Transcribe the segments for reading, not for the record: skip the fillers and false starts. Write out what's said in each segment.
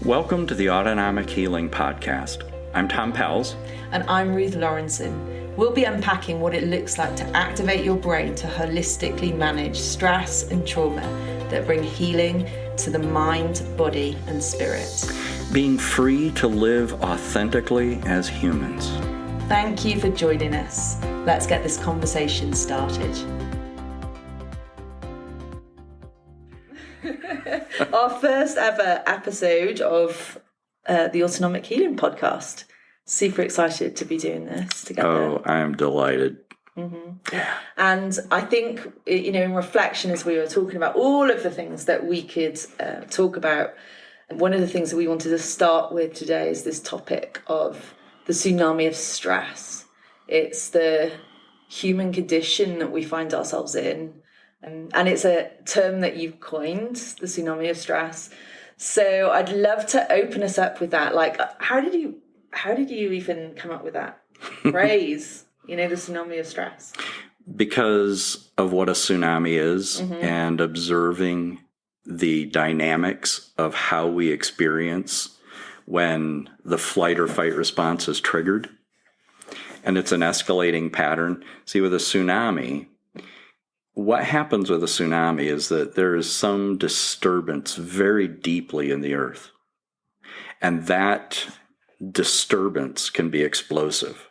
Welcome to the Autonomic Healing Podcast. I'm Tom Pells. And I'm Ruth Lawrenson. We'll be unpacking what it looks like to activate your brain to holistically manage stress and trauma that bring healing to the mind, body, and spirit. Being free to live authentically as humans. Thank you for joining us. Let's get this conversation started. Our first ever episode of the Autonomic Healing Podcast. Super excited to be doing this together. Oh, I am delighted. Mm-hmm. Yeah. And I think, in reflection, as we were talking about all of the things that we could talk about, one of the things that we wanted to start with today is this topic of the tsunami of stress. It's the human condition that we find ourselves in. And it's a term that you've coined, the tsunami of stress. So I'd love to open us up with that. Like, how did you even come up with that phrase, the tsunami of stress? Because of what a tsunami is, and observing the dynamics of how we experience when the flight or fight response is triggered. And it's an escalating pattern. See, with a tsunami, what happens with a tsunami is that there is some disturbance very deeply in the earth. And that disturbance can be explosive.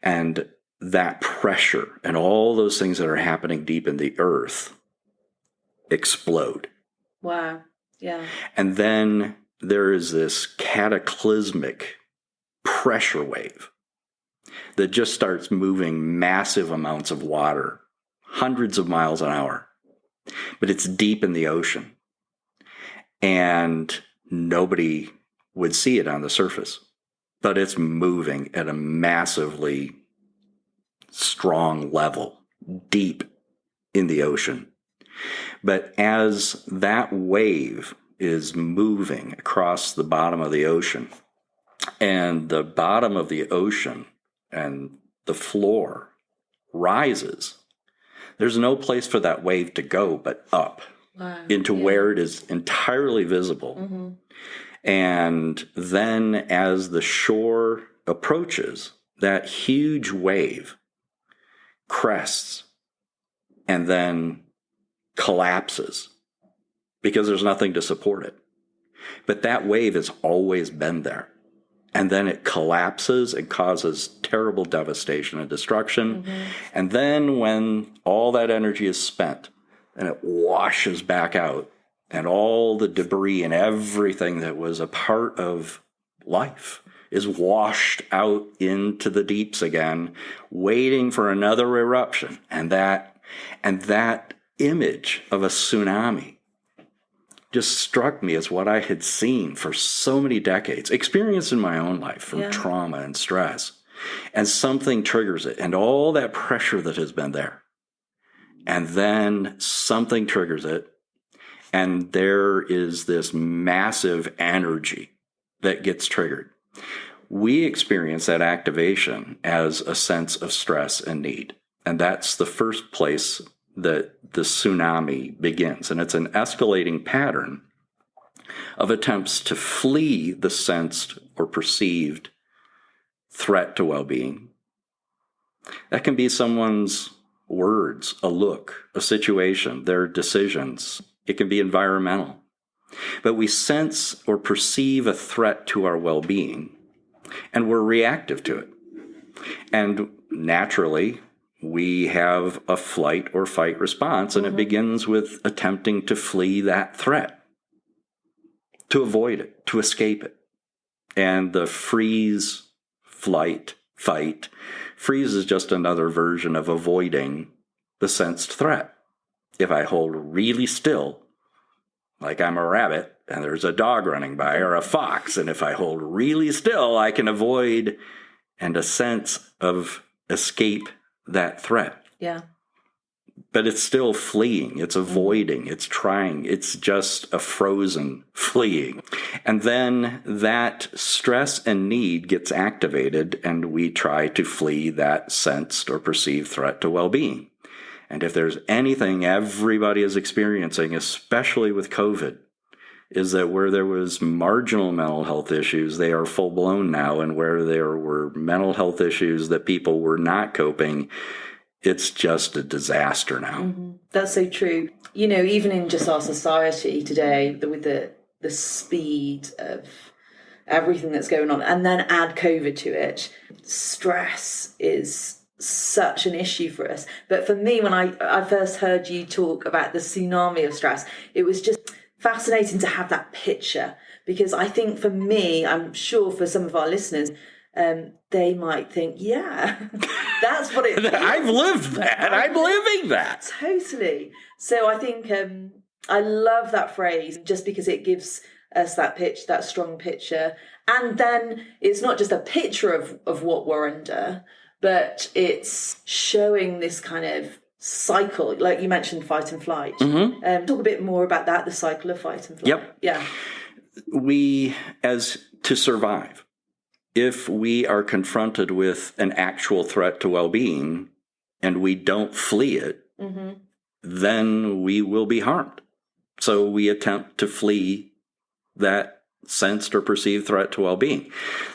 And that pressure and all those things that are happening deep in the earth explode. Wow. Yeah. And then there is this cataclysmic pressure wave that just starts moving massive amounts of water, hundreds of miles an hour, but it's deep in the ocean. And nobody would see it on the surface, but it's moving at a massively strong level, deep in the ocean. But as that wave is moving across the bottom of the ocean, and the bottom of the ocean and the floor rises, there's no place for that wave to go but up. Wow. Into where it is entirely visible. Mm-hmm. And then as the shore approaches, that huge wave crests and then collapses because there's nothing to support it. But that wave has always been there. And then it collapses and causes terrible devastation and destruction. Mm-hmm. And then when all that energy is spent and it washes back out, and all the debris and everything that was a part of life is washed out into the deeps again, waiting for another eruption. And that image of a tsunami just struck me as what I had seen for so many decades, experienced in my own life from trauma and stress. And something triggers it, and all that pressure that has been there. And then something triggers it, and there is this massive energy that gets triggered. We experience that activation as a sense of stress and need. And that's the first place that the tsunami begins. And it's an escalating pattern of attempts to flee the sensed or perceived threat to well-being. That can be someone's words, a look, a situation, their decisions. It can be environmental. But we sense or perceive a threat to our well-being, and we're reactive to it. And naturally, we have a flight or fight response, and it begins with attempting to flee that threat, to avoid it, to escape it. And the freeze, flight, fight. Freeze is just another version of avoiding the sensed threat. If I hold really still, like I'm a rabbit and there's a dog running by, or a fox, and if I hold really still, I can avoid and a sense of escape that threat. Yeah. But it's still fleeing, it's avoiding, it's trying, it's just a frozen fleeing. And then that stress and need gets activated, and we try to flee that sensed or perceived threat to well-being. And if there's anything everybody is experiencing, especially with COVID, is that where there was marginal mental health issues, they are full blown now. And where there were mental health issues that people were not coping, it's just a disaster now. Mm-hmm. That's so true. You know, even in just our society today, with the speed of everything that's going on, and then add COVID to it, stress is such an issue for us. But for me, when I first heard you talk about the tsunami of stress, it was just fascinating to have that picture, because I think for me, I'm sure for some of our listeners, they might think, yeah, that's what it is. I've lived that. I'm living that. Totally. So I think I love that phrase, just because it gives us that strong picture. And then it's not just a picture of what we're under, but it's showing this kind of cycle, like you mentioned, fight and flight. Mm-hmm. Talk a bit more about that, the cycle of fight and flight. Yep. Yeah. We, as to survive, if we are confronted with an actual threat to well-being and we don't flee it, mm-hmm. then we will be harmed. So we attempt to flee that sensed or perceived threat to well-being.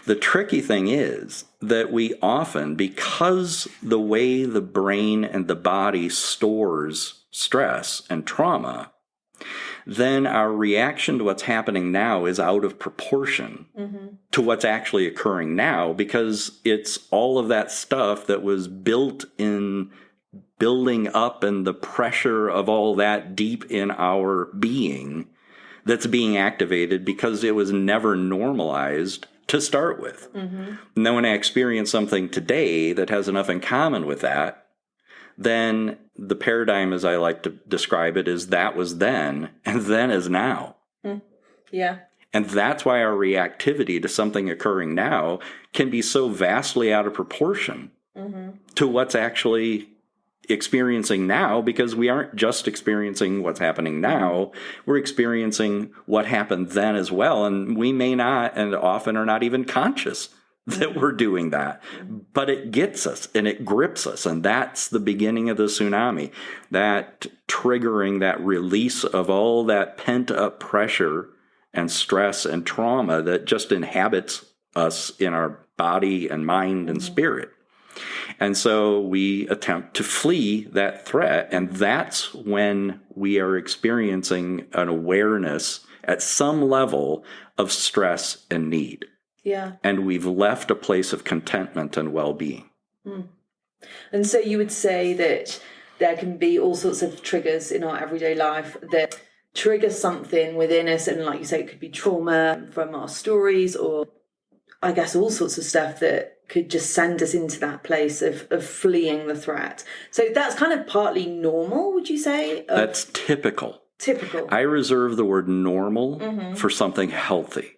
The tricky thing is that we often, because the way the brain and the body stores stress and trauma, then our reaction to what's happening now is out of proportion mm-hmm. to what's actually occurring now, because it's all of that stuff that was built in building up and the pressure of all that deep in our being that's being activated because it was never normalized to start with. Mm-hmm. And then when I experience something today that has enough in common with that, then the paradigm, as I like to describe it, is that was then, and then is now. Mm. Yeah. And that's why our reactivity to something occurring now can be so vastly out of proportion mm-hmm. to what's actually experiencing now, because we aren't just experiencing what's happening now, we're experiencing what happened then as well. And we may not, and often are not even conscious that we're doing that, but it gets us and it grips us. And that's the beginning of the tsunami, that triggering that release of all that pent up pressure and stress and trauma that just inhabits us in our body and mind and spirit. And so we attempt to flee that threat. And that's when we are experiencing an awareness at some level of stress and need. Yeah. And we've left a place of contentment and well-being. Mm. And so you would say that there can be all sorts of triggers in our everyday life that trigger something within us. And like you say, it could be trauma from our stories, or I guess all sorts of stuff that could just send us into that place of fleeing the threat. So that's kind of partly normal, would you say? That's typical. Typical. I reserve the word normal mm-hmm. for something healthy.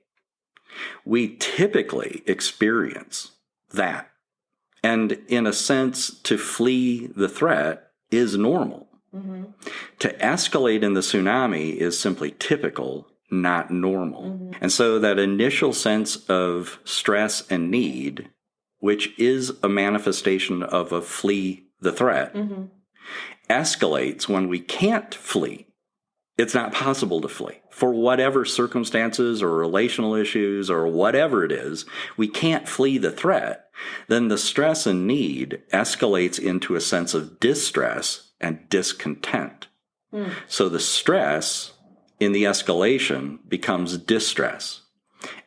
We typically experience that. And in a sense, to flee the threat is normal. Mm-hmm. To escalate in the tsunami is simply typical, not normal. Mm-hmm. And so that initial sense of stress and need, which is a manifestation of a flee the threat, mm-hmm. escalates when we can't flee. It's not possible to flee. For whatever circumstances or relational issues or whatever it is, we can't flee the threat. Then the stress and need escalates into a sense of distress and discontent. Mm. So the stress in the escalation becomes distress,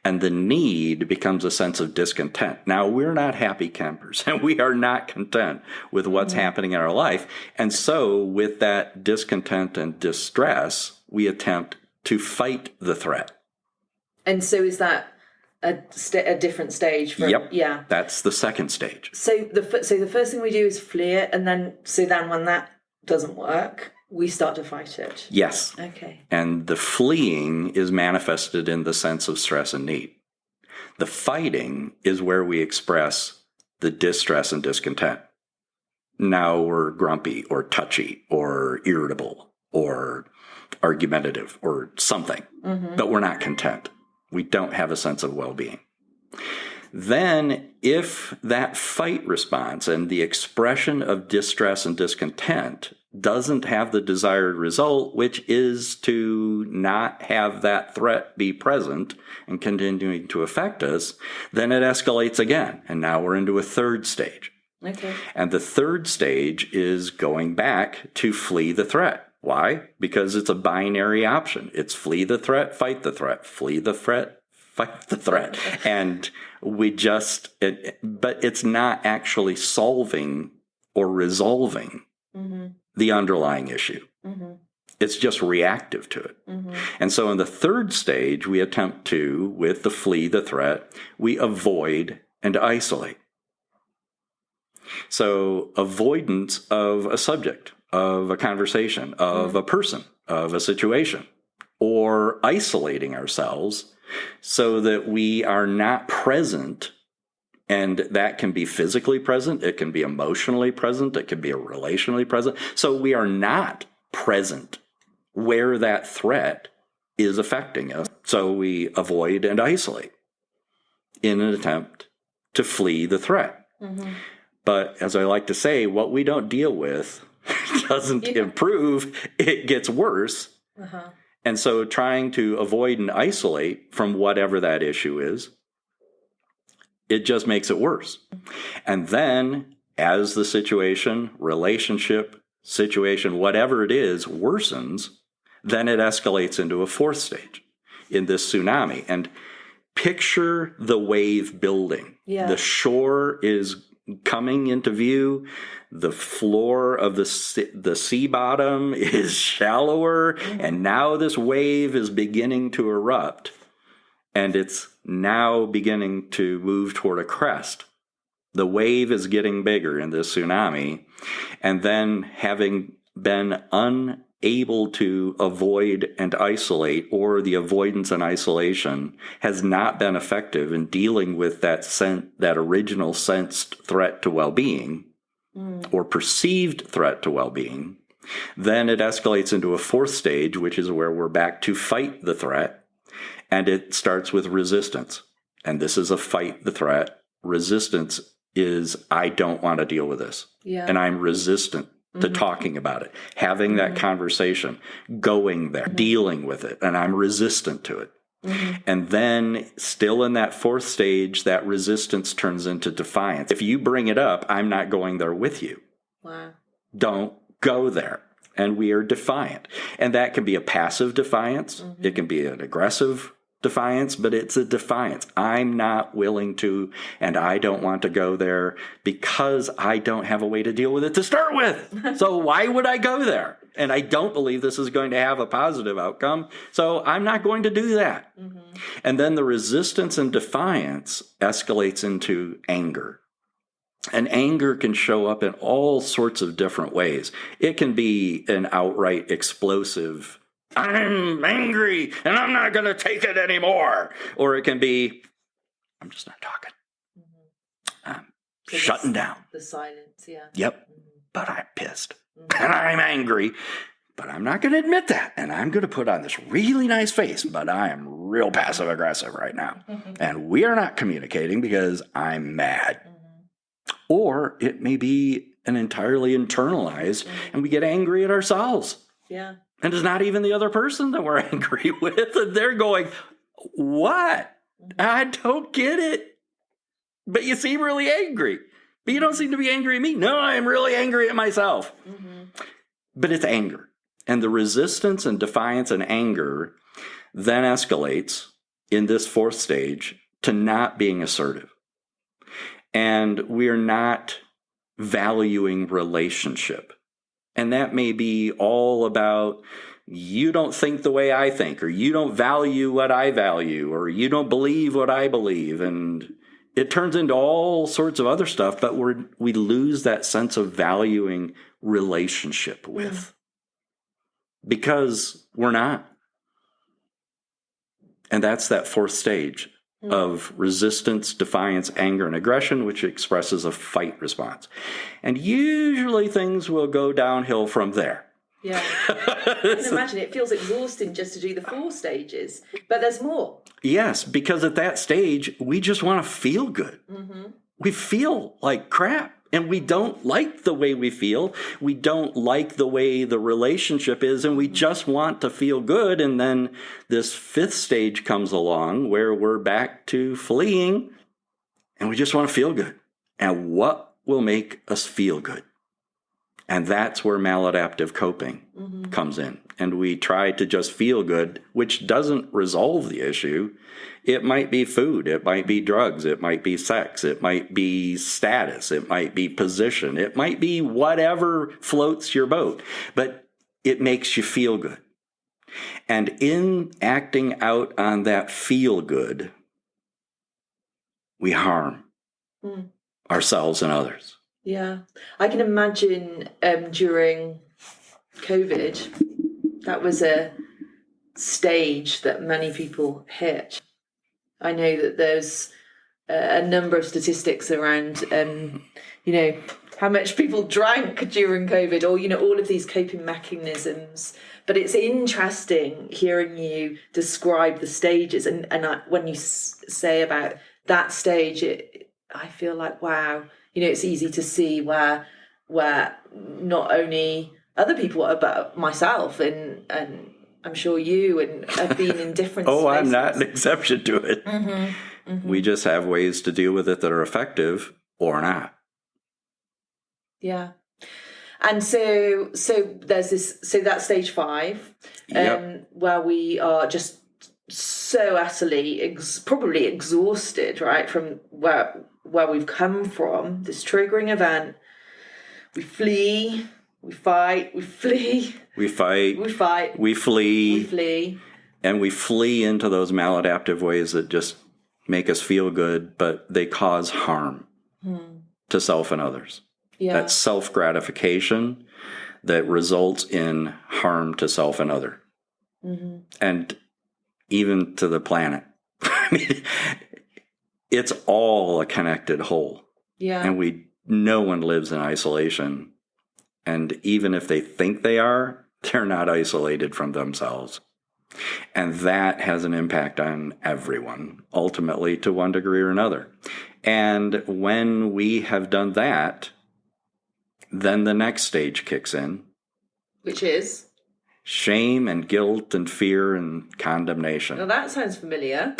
and the need becomes a sense of discontent. Now, we're not happy campers, and we are not content with what's happening in our life. And so with that discontent and distress, we attempt to fight the threat. And so is that a different stage? Yep. Yeah. That's the second stage. So the first thing we do is flee it, and then when that doesn't work, we start to fight it. Yes. Okay. And the fleeing is manifested in the sense of stress and need. The fighting is where we express the distress and discontent. Now we're grumpy or touchy or irritable or argumentative or something, mm-hmm. but we're not content. We don't have a sense of well-being. Then if that fight response and the expression of distress and discontent doesn't have the desired result, which is to not have that threat be present and continuing to affect us, then it escalates again. And now we're into a third stage. Okay. And the third stage is going back to flee the threat. Why? Because it's a binary option. It's flee the threat, fight the threat, flee the threat, fight the threat. And but it's not actually solving or resolving the underlying issue. It's just reactive to it. And so in the third stage, we attempt to, with the flee the threat, we avoid and isolate. So avoidance of a subject, of a conversation, of a person, of a situation, or isolating ourselves so that we are not present. And that can be physically present, it can be emotionally present, it can be relationally present. So we are not present where that threat is affecting us. So we avoid and isolate in an attempt to flee the threat. But as I like to say, what we don't deal with doesn't improve, it gets worse. And so trying to avoid and isolate from whatever that issue is, it just makes it worse. And then as the situation, relationship, situation, whatever it is, worsens, then it escalates into a fourth stage in this tsunami. And picture the wave building. The shore is coming into view. The floor of the sea bottom is shallower. And now this wave is beginning to erupt. And it's now beginning to move toward a crest. The wave is getting bigger in this tsunami. And then having been unable to avoid and isolate, or the avoidance and isolation has not been effective in dealing with that original sensed threat to well-being, or perceived threat to well-being, then it escalates into a fourth stage, which is where we're back to fight the threat. And it starts with resistance. And this is a fight the threat. Resistance is, I don't want to deal with this. And I'm resistant to talking about it, having that conversation, going there, dealing with it. And I'm resistant to it. And then still in that fourth stage, that resistance turns into defiance. If you bring it up, I'm not going there with you. Don't go there. And we are defiant. And that can be a passive defiance. It can be an aggressive defiance, but it's a defiance. I'm not willing to, and I don't want to go there because I don't have a way to deal with it to start with. So why would I go there? And I don't believe this is going to have a positive outcome. So I'm not going to do that. And then the resistance and defiance escalates into anger. And anger can show up in all sorts of different ways. It can be an outright explosive, I'm angry and I'm not going to take it anymore. Or it can be, I'm just not talking. I'm shutting down. The silence, Yep. But I'm pissed and I'm angry, but I'm not going to admit that. And I'm going to put on this really nice face, but I am real passive aggressive right now. And we are not communicating because I'm mad. Or it may be an entirely internalized, and we get angry at ourselves. And it's not even the other person that we're angry with. And they're going, what? I don't get it. But you seem really angry. But you don't seem to be angry at me. No, I'm really angry at myself. But it's anger. And the resistance and defiance and anger then escalates in this fourth stage to not being assertive. And we're not valuing relationship. And that may be all about, you don't think the way I think, or you don't value what I value, or you don't believe what I believe. And it turns into all sorts of other stuff, but we lose that sense of valuing relationship with. Because we're not. And that's that fourth stage of resistance, defiance, anger, and aggression, which expresses a fight response. And usually things will go downhill from there. I can imagine it feels exhausting just to do the 4 stages, but there's more. Yes, because at that stage, we just want to feel good. We feel like crap. And we don't like the way we feel. We don't like the way the relationship is, and we just want to feel good. And then this fifth stage comes along where we're back to fleeing, and we just want to feel good. And what will make us feel good? And that's where maladaptive coping comes in. And we try to just feel good, which doesn't resolve the issue. It might be food. It might be drugs. It might be sex. It might be status. It might be position. It might be whatever floats your boat. But it makes you feel good. And in acting out on that feel good, we harm ourselves and others. Yeah. I can imagine during COVID, that was a stage that many people hit. I know that there's a number of statistics around, how much people drank during COVID, or, all of these coping mechanisms. But it's interesting hearing you describe the stages. And when you say about that stage, I feel like, wow, it's easy to see where not only other people, but myself and I'm sure you and have been in different spaces. I'm not an exception to it. We just have ways to deal with it that are effective or not. Yeah. And so there's this, so that's stage 5, where we are just so utterly probably exhausted, right, from where we've come from, this triggering event. We flee, we fight, we flee. We fight. We fight. We flee. We flee. And we flee into those maladaptive ways that just make us feel good, but they cause harm to self and others. Yeah. That self-gratification that results in harm to self and other. And even to the planet. I mean, it's all a connected whole. Yeah. And no one lives in isolation. And even if they think they are, they're not isolated from themselves. And that has an impact on everyone, ultimately to one degree or another. And when we have done that, then the next stage kicks in. Which is? Shame and guilt and fear and condemnation. Well, that sounds familiar.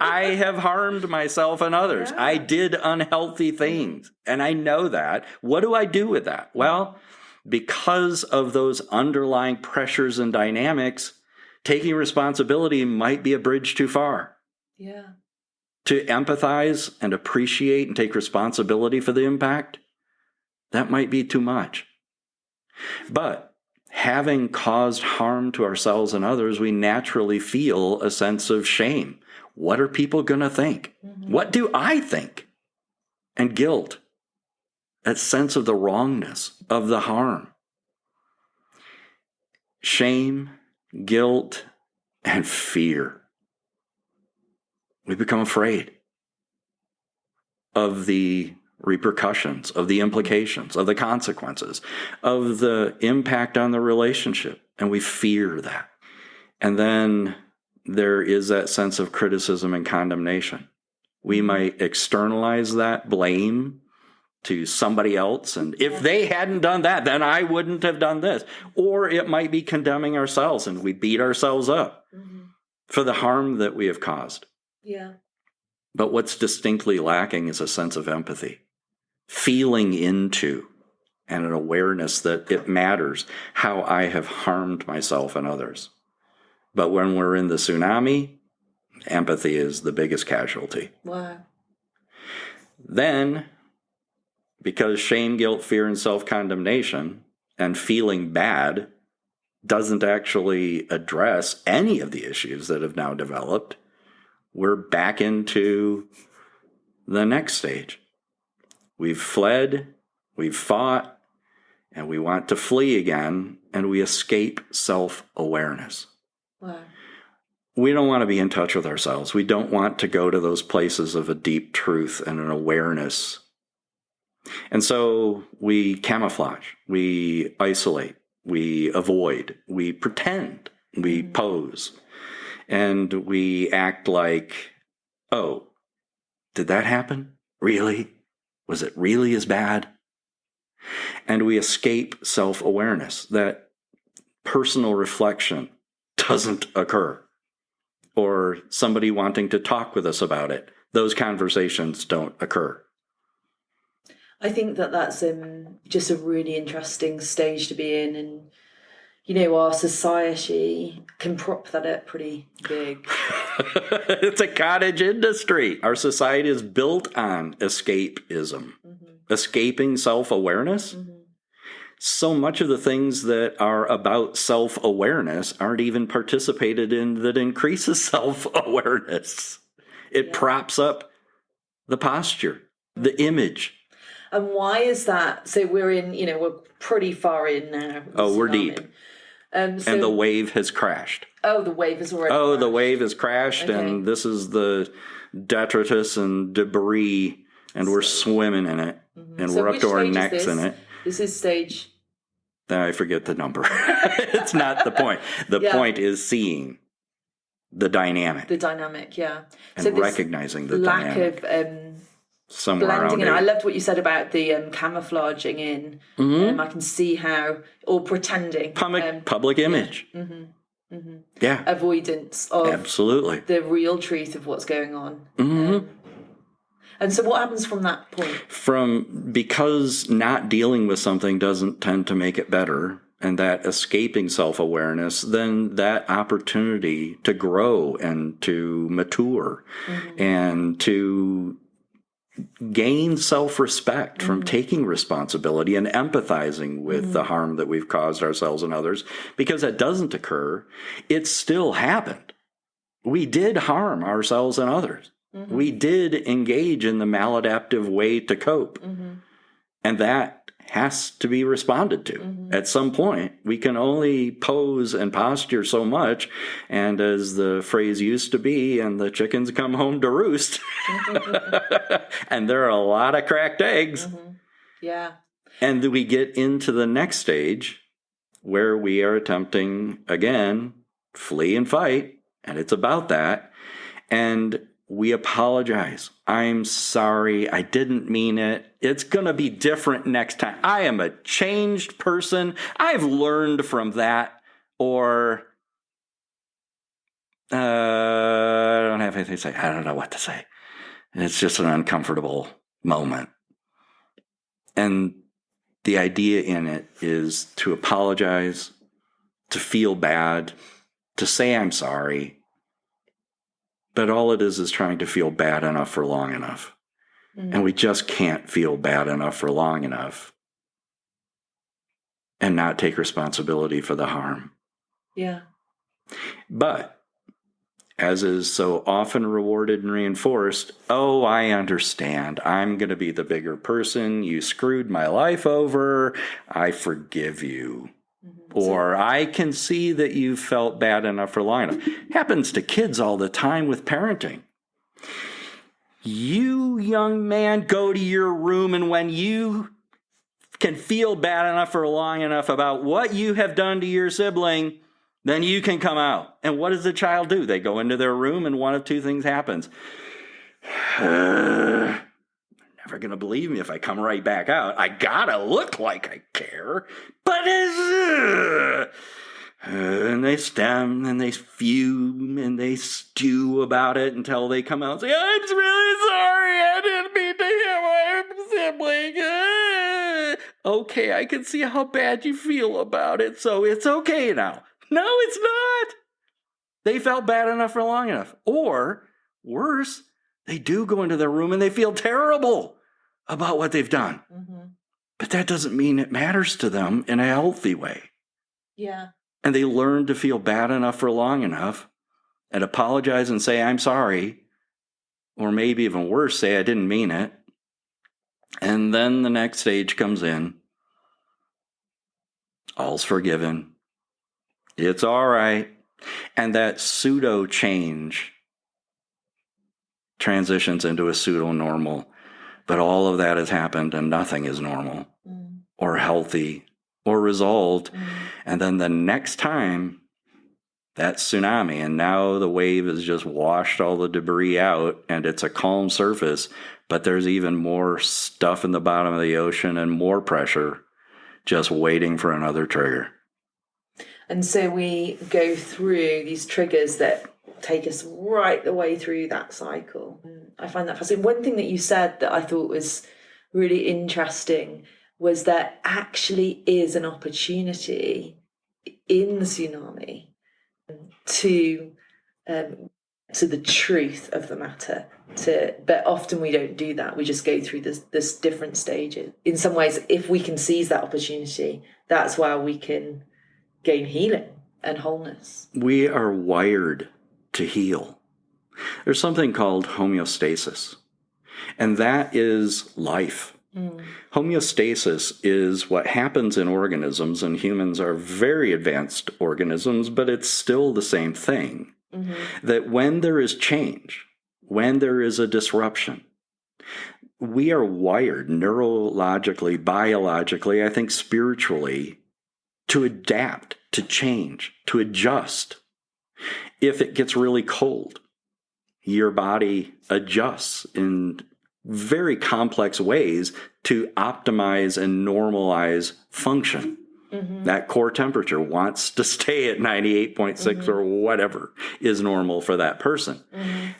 I have harmed myself and others. Yeah. I did unhealthy things, and I know that. What do I do with that? Well, because of those underlying pressures and dynamics, taking responsibility might be a bridge too far. Yeah. To empathize and appreciate and take responsibility for the impact, that might be too much. But having caused harm to ourselves and others, we naturally feel a sense of shame. What are people going to think? What do I think? And guilt. That sense of the wrongness of the harm. Shame, guilt, and fear. We become afraid of the repercussions, of the implications, of the consequences, of the impact on the relationship. And we fear that. And then there is that sense of criticism and condemnation. We might externalize that blame to somebody else. And if they hadn't done that, then I wouldn't have done this. Or it might be condemning ourselves, and we beat ourselves up for the harm that we have caused. Yeah. But what's distinctly lacking is a sense of empathy, feeling into, and an awareness that it matters how I have harmed myself and others. But when we're in the tsunami, empathy is the biggest casualty. Wow. Then, because shame, guilt, fear, and self-condemnation and feeling bad doesn't actually address any of the issues that have now developed, we're back into the next stage. We've fled, we've fought, and we want to flee again, and we escape self-awareness. Wow. We don't want to be in touch with ourselves. We don't want to go to those places of a deep truth and an awareness. And so we camouflage, we isolate, we avoid, we pretend, we pose, and we act like, oh, did that happen? Really? Was it really as bad? And we escape self-awareness. That personal reflection doesn't occur. Or somebody wanting to talk with us about it. Those conversations don't occur. I think that that's just a really interesting stage to be in, and you know, our society can prop that up pretty big. It's a cottage industry. Our society is built on escapism, escaping self-awareness. So much of the things that are about self-awareness aren't even participated in that increases self-awareness. It props up the posture, the image. And why is that? So we're pretty far in now. Oh, we're deep. And the wave has crashed. Oh, the wave has already crashed. The wave has crashed, okay. And this is the detritus and debris, and we're swimming in it, and we're up to our necks in it. This is stage... I forget the number. It's not the point. The point is seeing the dynamic. The dynamic, yeah. And so recognizing the dynamic. Lack of... somewhere blending in. Around I loved what you said about the camouflaging in. I can see how, or pretending. Public image. Yeah. Avoidance of absolutely the real truth of what's going on. And so what happens from that point? Because not dealing with something doesn't tend to make it better, and that escaping self-awareness, then that opportunity to grow and to mature and to gain self-respect from taking responsibility and empathizing with the harm that we've caused ourselves and others, because that doesn't occur, it still happened. We did harm ourselves and others. We did engage in the maladaptive way to cope. And that has to be responded to. At some point, we can only pose and posture so much. And as the phrase used to be, and the chickens come home to roost. And there are a lot of cracked eggs. Yeah. And we get into the next stage where we are attempting, again, flee and fight. And it's about that. And we apologize. I'm sorry. I didn't mean it. It's going to be different next time. I am a changed person. I've learned from that. Or I don't have anything to say. I don't know what to say. It's just an uncomfortable moment. And the idea in it is to apologize, to feel bad, to say I'm sorry. But all it is trying to feel bad enough for long enough. And we just can't feel bad enough for long enough and not take responsibility for the harm. Yeah. But, as is so often rewarded and reinforced, oh, I understand. I'm going to be the bigger person. You screwed my life over. I forgive you. Or I can see that you felt bad enough for long enough. Happens to kids all the time with parenting. You, young man, go to your room, and when you can feel bad enough for long enough about what you have done to your sibling, then you can come out. And what does the child do? They go into their room, and one of two things happens. Never going to believe me if I come right back out. I gotta look like I care. But and they stem and they fume and they stew about it until they come out and say, I'm really sorry. I didn't mean to hit my sibling. Okay, I can see how bad you feel about it, so it's okay now. No, it's not. They felt bad enough for long enough. Or, worse, they do go into their room and they feel terrible about what they've done. But that doesn't mean it matters to them in a healthy way. Yeah. And they learn to feel bad enough for long enough and apologize and say, I'm sorry. Or maybe even worse, say, I didn't mean it. And then the next stage comes in. All's forgiven. It's all right. And that pseudo change transitions into a pseudo normal. But all of that has happened and nothing is normal or healthy or resolved. And then the next time, that tsunami, and now the wave has just washed all the debris out and it's a calm surface. but there's even more stuff in the bottom of the ocean and more pressure just waiting for another trigger. And so we go through these triggers that take us right the way through that cycle. I find that fascinating. One thing that you said that I thought was really interesting was there actually is an opportunity in the tsunami to the truth of the matter. But often we don't do that. We just go through this different stages. In some ways, if we can seize that opportunity, that's where we can gain healing and wholeness. We are wired to heal. There's something called homeostasis, and that is life. Homeostasis is what happens in organisms, and humans are very advanced organisms, but it's still the same thing. That when there is change, when there is a disruption, we are wired neurologically, biologically, I think spiritually, to adapt, to change, to adjust. If it gets really cold, your body adjusts in very complex ways to optimize and normalize function. That core temperature wants to stay at 98.6 or whatever is normal for that person.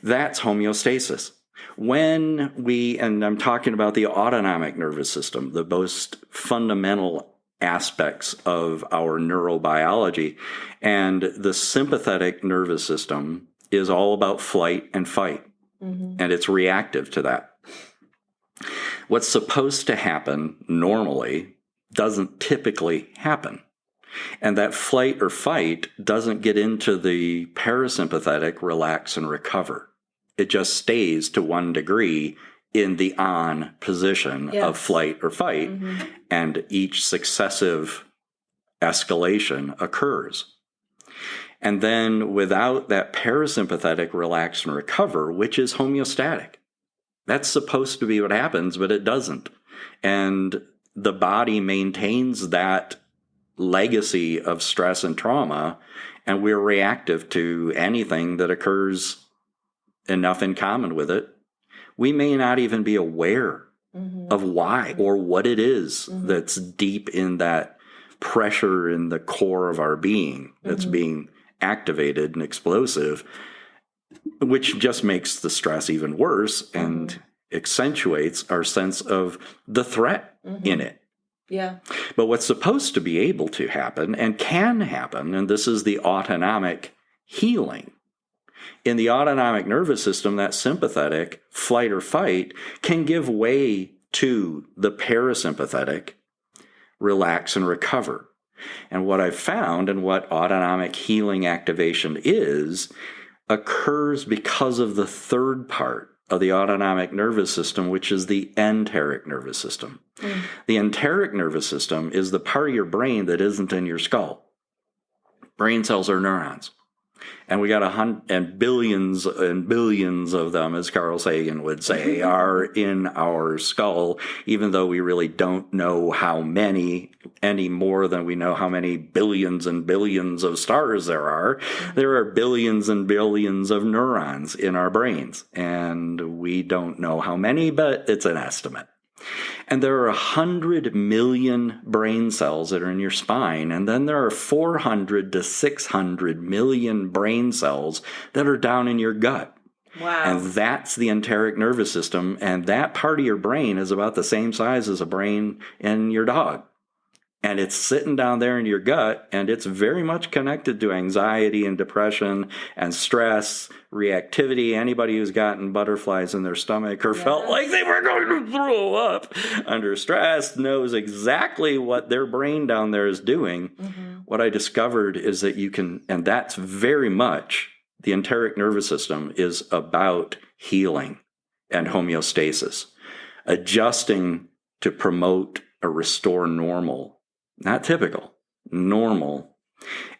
That's homeostasis. When and I'm talking about the autonomic nervous system, the most fundamental aspects of our neurobiology, and the sympathetic nervous system is all about flight and fight, and it's reactive to that. What's supposed to happen normally doesn't typically happen. And that flight or fight doesn't get into the parasympathetic relax and recover. It just stays to one degree in the on position of flight or fight, and each successive escalation occurs. And then without that parasympathetic relax and recover, which is homeostatic, that's supposed to be what happens, but it doesn't. And the body maintains that legacy of stress and trauma, and we're reactive to anything that occurs enough in common with it. We may not even be aware of why or what it is that's deep in that pressure in the core of our being that's being activated and explosive, which just makes the stress even worse and accentuates our sense of the threat in it. Yeah. But what's supposed to be able to happen and can happen, and this is the autonomic healing. In the autonomic nervous system, that sympathetic flight or fight can give way to the parasympathetic relax and recover. And what I've found, and what autonomic healing activation is, occurs because of the third part of the autonomic nervous system, which is the enteric nervous system. The enteric nervous system is the part of your brain that isn't in your skull. Brain cells are neurons. And we got billions and billions of them, as Carl Sagan would say, are in our skull, even though we really don't know how many, any more than we know how many billions and billions of stars there are. There are billions and billions of neurons in our brains, and we don't know how many, but it's an estimate. And there are 100 million brain cells that are in your spine, and then there are 400 to 600 million brain cells that are down in your gut. Wow. And that's the enteric nervous system, and that part of your brain is about the same size as a brain in your dog. And it's sitting down there in your gut, and it's very much connected to anxiety and depression and stress, reactivity. Anybody who's gotten butterflies in their stomach or felt like they were going to throw up under stress knows exactly what their brain down there is doing. What I discovered is that you can, and that's very much, the enteric nervous system is about healing and homeostasis, adjusting to promote or restore normal. Not typical, normal.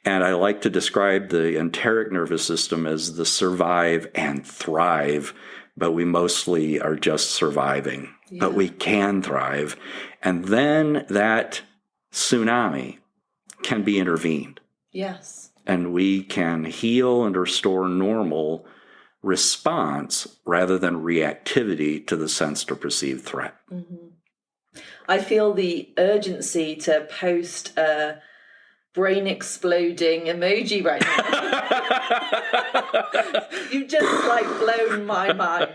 And I like to describe the enteric nervous system as the survive and thrive, but we mostly are just surviving. But we can thrive. And then that tsunami can be intervened. Yes. And we can heal and restore normal response rather than reactivity to the sensed or perceived threat. I feel the urgency to post a brain exploding emoji right now. You've just like blown my mind.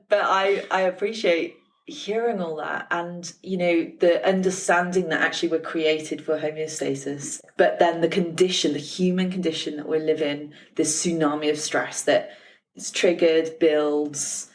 But I appreciate hearing all that, and the understanding that actually we're created for homeostasis, but then the human condition that we live in, this tsunami of stress that is triggered, builds,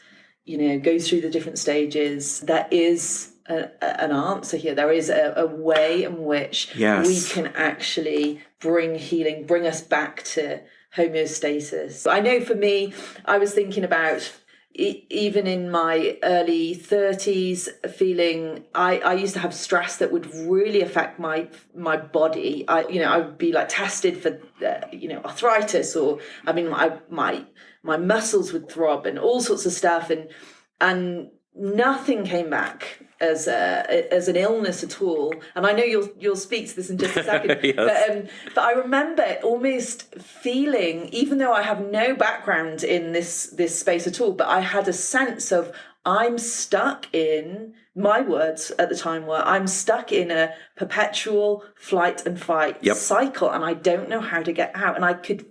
goes through the different stages. There is an answer here. There is a way in which we can actually bring healing, bring us back to homeostasis. I know for me, I was thinking about even in my early 30s, feeling I used to have stress that would really affect my body. I would be like tested for arthritis, or my muscles would throb and all sorts of stuff, and nothing came back as an illness at all. And I know you'll speak to this in just a second. Yes. But I remember almost feeling, even though I have no background in this space at all, but I had a sense of I'm stuck in, my words at the time were, I'm stuck in a perpetual flight and fight cycle, and I don't know how to get out. And I could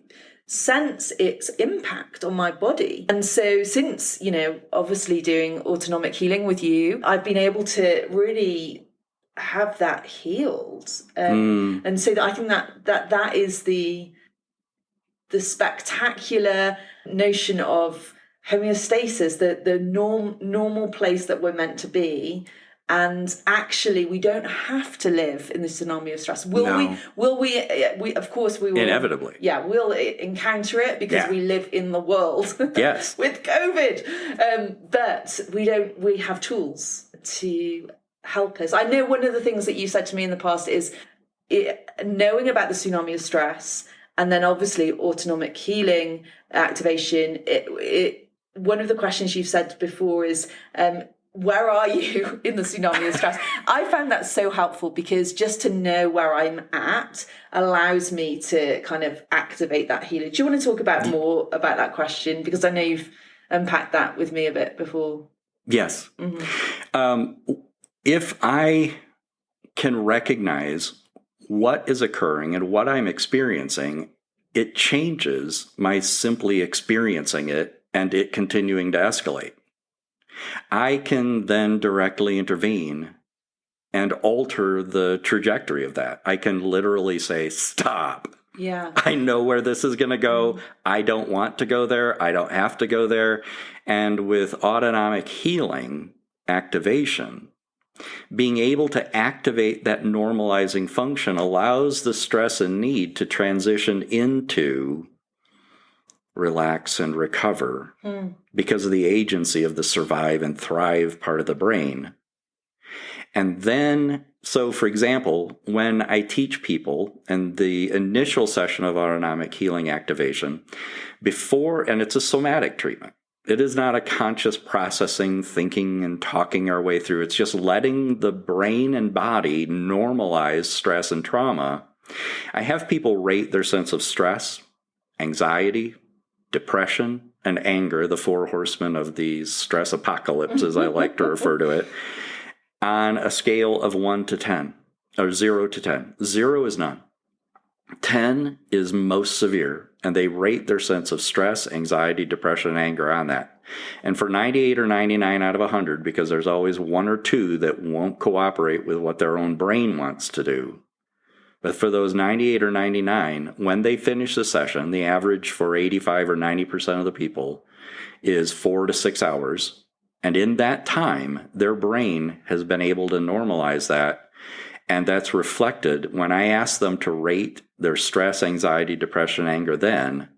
sense its impact on my body. And so since, obviously doing autonomic healing with you, I've been able to really have that healed. And so I think that is the spectacular notion of homeostasis, the normal place that we're meant to be. And actually, we don't have to live in the tsunami of stress. Will we? Of course, we will. Inevitably. Yeah, we'll encounter it because we live in the world. Yes. With COVID. But we don't. We have tools to help us. I know one of the things that you said to me in the past is knowing about the tsunami of stress, and then obviously autonomic healing activation. One of the questions you've said before is, where are you in the tsunami of stress? I found that so helpful, because just to know where I'm at allows me to kind of activate that healing. Do you want to talk about more about that question? Because I know you've unpacked that with me a bit before. Yes. If I can recognize what is occurring and what I'm experiencing, it changes my simply experiencing it and it continuing to escalate. I can then directly intervene and alter the trajectory of that. I can literally say, stop. Yeah. I know where this is going to go. I don't want to go there. I don't have to go there. And with autonomic healing activation, being able to activate that normalizing function allows the stress and need to transition into relax and recover because of the agency of the survive and thrive part of the brain. And then, so for example, when I teach people in the initial session of autonomic healing activation, and it's a somatic treatment. It is not a conscious processing, thinking and talking our way through. It's just letting the brain and body normalize stress and trauma. I have people rate their sense of stress, anxiety, depression, and anger, the four horsemen of the stress apocalypse, as I like to refer to it, on a scale of 1 to 10, or 0 to 10. 0 is none. 10 is most severe, and they rate their sense of stress, anxiety, depression, and anger on that. And for 98 or 99 out of 100, because there's always 1 or 2 that won't cooperate with what their own brain wants to do, but for those 98 or 99, when they finish the session, the average for 85 or 90% of the people is 4 to 6 hours. And in that time, their brain has been able to normalize that. And that's reflected when I ask them to rate their stress, anxiety, depression, anger, then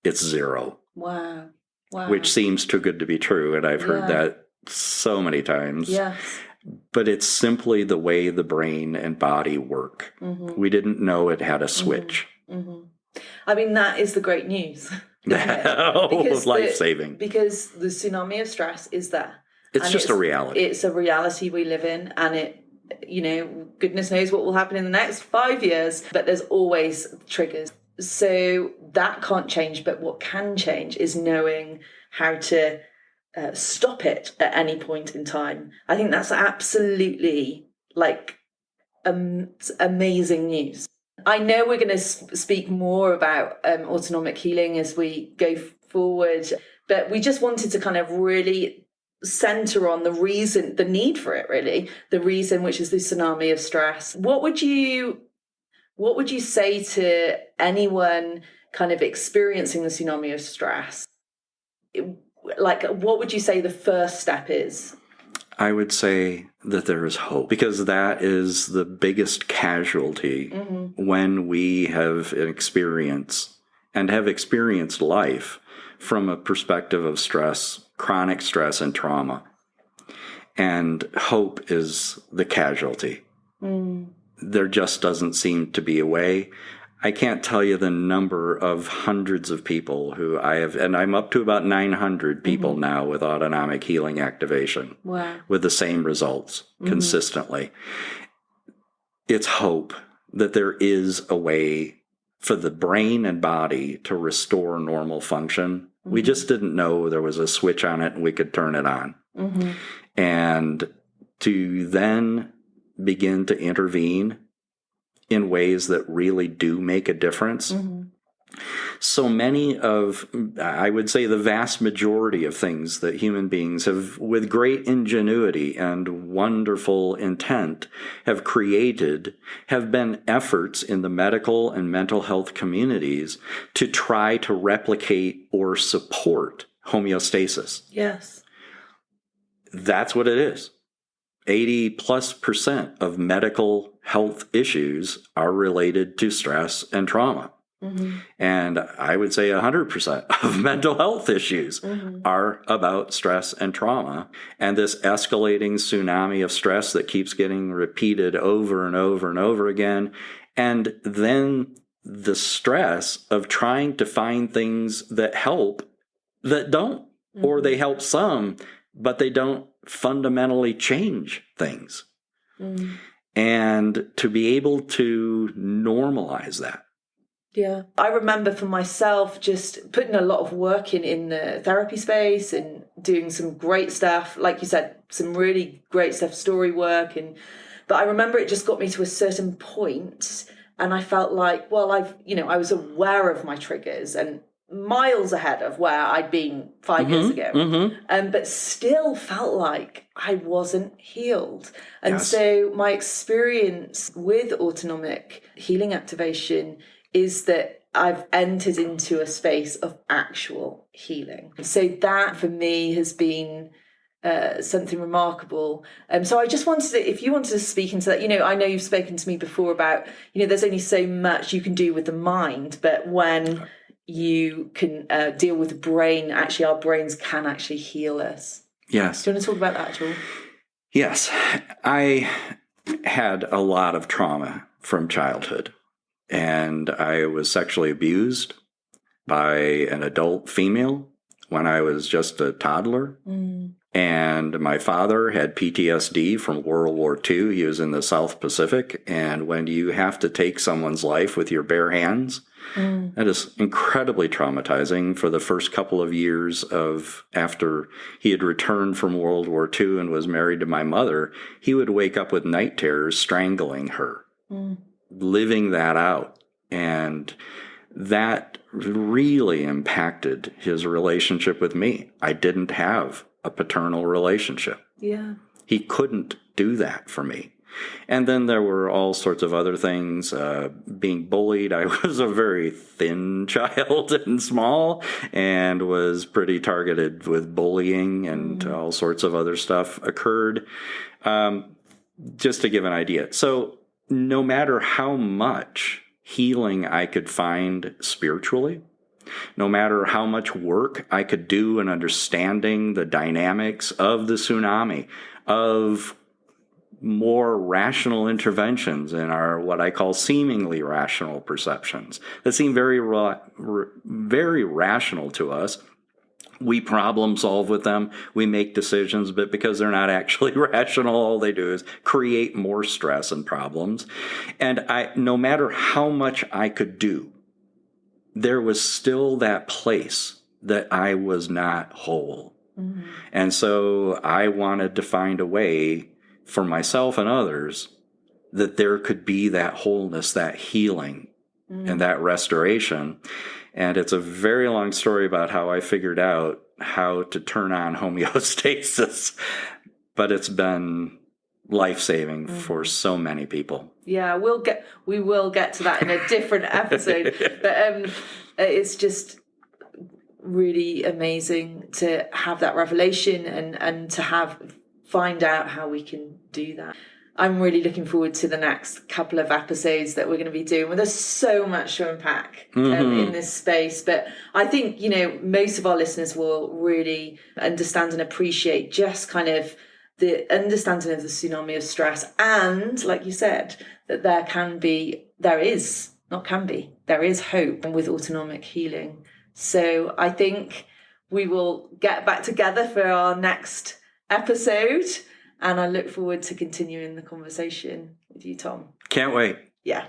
it's 0. Wow. Which seems too good to be true. And I've heard that so many times. Yes. But it's simply the way the brain and body work. We didn't know it had a switch. I mean, that is the great news. It's life-saving. Because the tsunami of stress is there. It's just a reality. It's a reality we live in, and it, goodness knows what will happen in the next 5 years, but there's always triggers. So that can't change, but what can change is knowing how to stop it at any point in time. I think that's absolutely like amazing news. I know we're going to speak more about autonomic healing as we go forward, but we just wanted to kind of really center on the reason, the need for it, really, the reason, which is the tsunami of stress. What would you say to anyone kind of experiencing the tsunami of stress? Like, what would you say the first step is? I would say that there is hope, because that is the biggest casualty when we have experienced life from a perspective of stress, chronic stress and trauma. And hope is the casualty. There just doesn't seem to be a way. I can't tell you the number of hundreds of people who I have, and I'm up to about 900 people now with autonomic healing activation. Wow. With the same results consistently. It's hope that there is a way for the brain and body to restore normal function. We just didn't know there was a switch on it and we could turn it on. And to then begin to intervene in ways that really do make a difference. So many of, I would say the vast majority of things that human beings have, with great ingenuity and wonderful intent, have created, have been efforts in the medical and mental health communities to try to replicate or support homeostasis. Yes. That's what it is. 80+% of medical health issues are related to stress and trauma. And I would say 100% of mental health issues are about stress and trauma. And this escalating tsunami of stress that keeps getting repeated over and over and over again. And then the stress of trying to find things that help that don't, or they help some, but they don't fundamentally change things. And to be able to normalize that. Yeah. I remember for myself just putting a lot of work in the therapy space and doing some great stuff. Like you said, some really great stuff, story work. But I remember it just got me to a certain point and I felt like, well, I was aware of my triggers and miles ahead of where I'd been 5 years ago, but still felt like I wasn't healed. And so my experience with autonomic healing activation is that I've entered into a space of actual healing. So that for me has been something remarkable. So I just wanted to, if you wanted to speak into that, I know you've spoken to me before about, there's only so much you can do with the mind, but when you can deal with the brain, actually our brains can actually heal us. Yes. Do you want to talk about that at all? Yes. I had a lot of trauma from childhood. And I was sexually abused by an adult female when I was just a toddler. And my father had PTSD from World War II. He was in the South Pacific. And when you have to take someone's life with your bare hands, that is incredibly traumatizing. For the first couple of years after he had returned from World War II and was married to my mother, he would wake up with night terrors strangling her. Living that out. And that really impacted his relationship with me. I didn't have a paternal relationship. Yeah. He couldn't do that for me. And then there were all sorts of other things, being bullied. I was a very thin child and small and was pretty targeted with bullying, and all sorts of other stuff occurred. Just to give an idea. So no matter how much healing I could find spiritually, no matter how much work I could do in understanding the dynamics of the tsunami, of more rational interventions in our what I call seemingly rational perceptions that seem very rational to us. We problem solve with them. We make decisions, but because they're not actually rational, all they do is create more stress and problems. And no matter how much I could do there was still that place that I was not whole. And so I wanted to find a way for myself and others that there could be that wholeness, that healing, and that restoration. And it's a very long story about how I figured out how to turn on homeostasis, but it's been life-saving for so many people. Yeah, we will get to that in a different episode. But it's just really amazing to have that revelation and to find out how we can do that. I'm really looking forward to the next couple of episodes that we're going to be doing. Well, there's so much to unpack in this space, but I think, most of our listeners will really understand and appreciate just kind of the understanding of the tsunami of stress. And like you said, that there is hope with autonomic healing. So I think we will get back together for our next episode, and I look forward to continuing the conversation with you, Tom. Can't wait. Yeah.